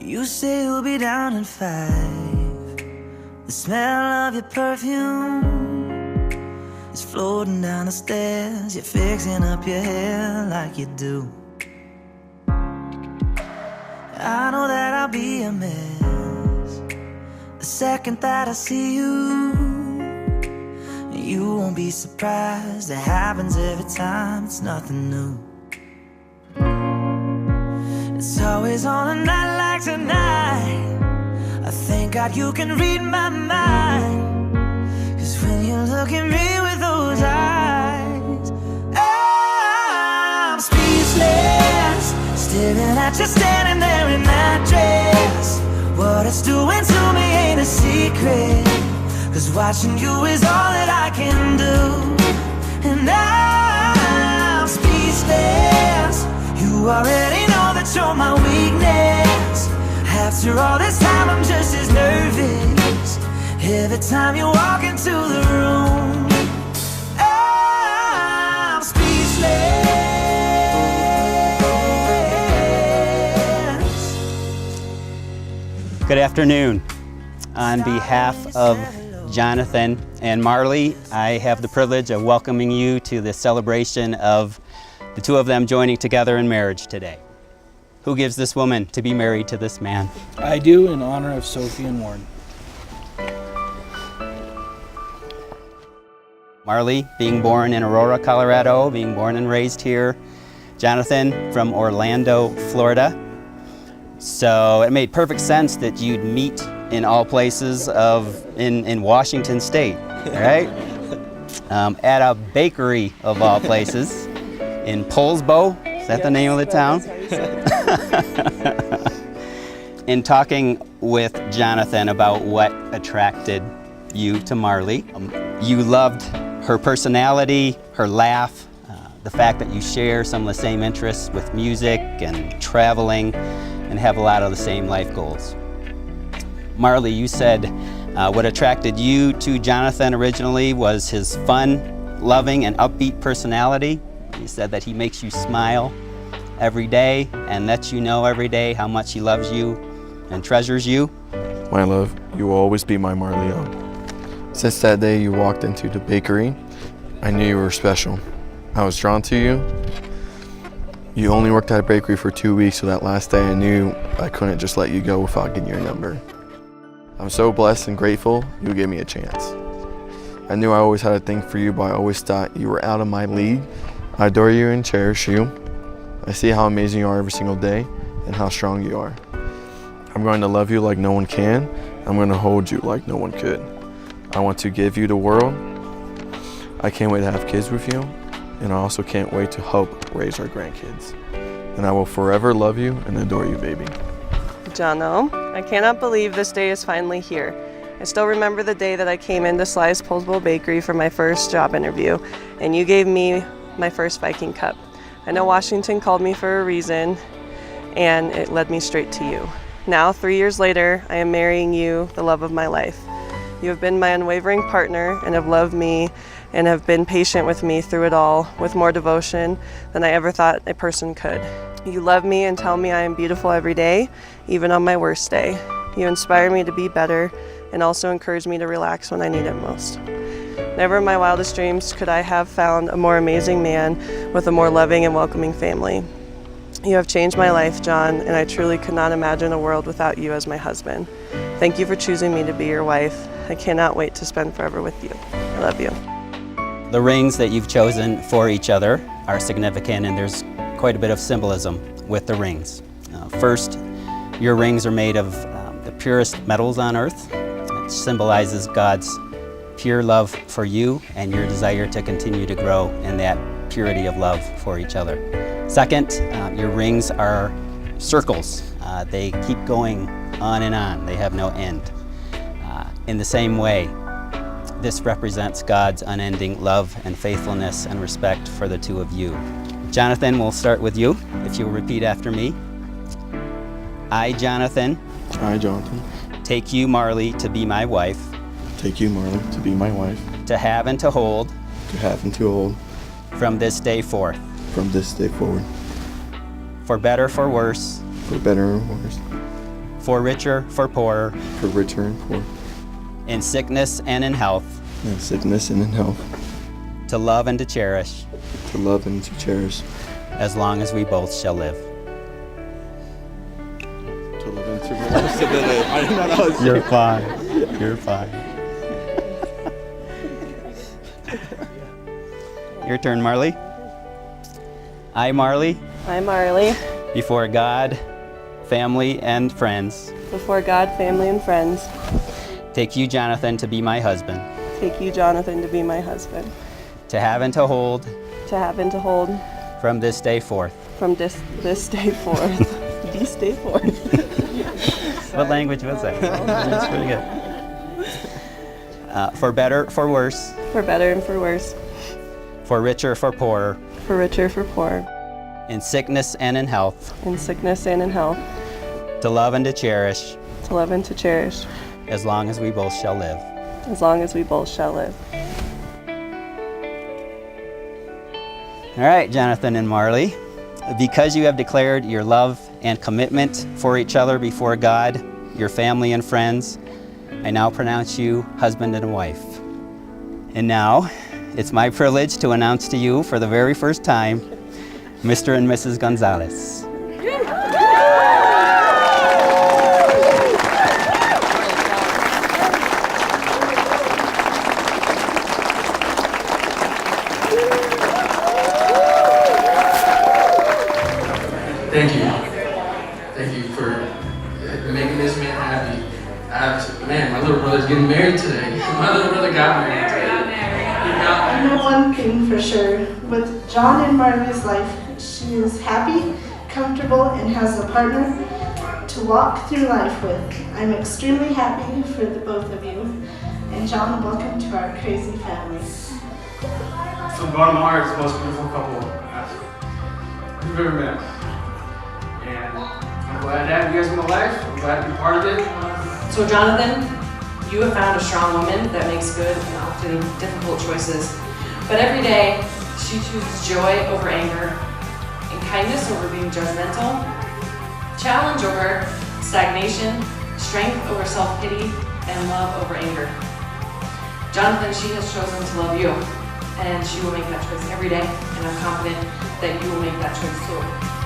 You say you'll be down in 5. The smell of your perfume is floating down the stairs. You're fixing up your hair like you do. I know that I'll be a mess the second that I see you. You won't be surprised, it happens every time, it's nothing new. It's always on a night like tonight. I thank God you can read my mind, 'cause when you look at me with those eyes, I'm speechless, staring at you standing there in that dress. What it's doing to me ain't a secret, 'cause watching you is all that I can do. And I'm speechless, you already know that you're my weakness. After all this time I'm just as nervous every time you walk into the room. I'm speechless. Good afternoon. On behalf of Johnathan and Marlee, I have the privilege of welcoming you to the celebration of the two of them joining together in marriage today. Who gives this woman to be married to this man? I do, in honor of Sophie and Warren. Marlee, being born in Aurora, Colorado, being born and raised here. Johnathan from Orlando, Florida. So it made perfect sense that you'd meet in all places in Washington State, right? At a bakery of all places in Poulsbo. Is that the name of the town? In talking with Johnathan about what attracted you to Marlee, you loved her personality, her laugh, the fact that you share some of the same interests with music and traveling and have a lot of the same life goals. Marlee, you said what attracted you to Johnathan originally was his fun, loving, and upbeat personality. You said that he makes you smile every day and lets you know every day how much he loves you and treasures you. My love, you will always be my Marlee. Since that day you walked into the bakery, I knew you were special. I was drawn to you. You only worked at a bakery for 2 weeks, so that last day I knew I couldn't just let you go without getting your number. I'm so blessed and grateful you gave me a chance. I knew I always had a thing for you, but I always thought you were out of my league. I adore you and cherish you. I see how amazing you are every single day and how strong you are. I'm going to love you like no one can. I'm going to hold you like no one could. I want to give you the world. I can't wait to have kids with you, and I also can't wait to help raise our grandkids. And I will forever love you and adore you, baby. Jono, I cannot believe this day is finally here. I still remember the day that I came into Sly's Poulsbo Bakery for my first job interview, and you gave me my first Viking cup. I know Washington called me for a reason, and it led me straight to you. Now, 3 years later, I am marrying you, the love of my life. You have been my unwavering partner and have loved me and have been patient with me through it all with more devotion than I ever thought a person could. You love me and tell me I am beautiful every day, even on my worst day. You inspire me to be better and also encourage me to relax when I need it most. Never in my wildest dreams could I have found a more amazing man with a more loving and welcoming family. You have changed my life, John, and I truly could not imagine a world without you as my husband. Thank you for choosing me to be your wife. I cannot wait to spend forever with you. I love you. The rings that you've chosen for each other are significant, and there's quite a bit of symbolism with the rings. First, your rings are made of the purest metals on earth. It symbolizes God's pure love for you and your desire to continue to grow in that purity of love for each other. Second, your rings are circles. They keep going on and on. They have no end. In the same way, this represents God's unending love and faithfulness and respect for the two of you. Johnathan, we'll start with you, if you'll repeat after me. I, Johnathan. I, Johnathan. Take you, Marlee, to be my wife. Take you, Marlee, to be my wife. To have and to hold. To have and to hold. From this day forth. From this day forward. For better, for worse. For better or worse. for richer, for poorer, for richer and poor, in sickness and in health, in sickness and in health, to love and to cherish, to love and to cherish, as long as we both shall live. to live and to live. I did not know. You're fine. You're fine. Your turn, Marlee. I, Marlee, I, Marlee, before God, family, and friends, before God, family, and friends, take you, Johnathan, to be my husband, take you, Johnathan, to be my husband, to have and to hold to have and to hold from this day forth. from this day forth. This day forth. What language was that? That's pretty good. For better, for worse, For better and for worse, for richer, for poorer, for richer, for poor, in sickness and in health, in sickness and in health, to love and to cherish, to love and to cherish, as long as we both shall live. as long as we both shall live. All right, Johnathan and Marlee, because you have declared your love and commitment for each other before God, your family and friends, I now pronounce you husband and wife. And now, it's my privilege to announce to you for the very first time, Mr. and Mrs. Gonzalez. Thank you. Thank you for making this man happy. Man, my little brother's getting married today. My little brother got married today. I know one thing for sure. With John and Marlee's life, she is happy, comfortable, and has a partner to walk through life with. I'm extremely happy for the both of you. And John, welcome to our crazy family. From the bottom of my heart, it's the most beautiful couple we've ever met. And I'm glad to have you guys in my life. I'm glad to be part of it. So Johnathan, you have found a strong woman that makes good and often difficult choices. But every day, she chooses joy over anger, and kindness over being judgmental, challenge over stagnation, strength over self-pity, and love over anger. Johnathan, she has chosen to love you, and she will make that choice every day, and I'm confident that you will make that choice too.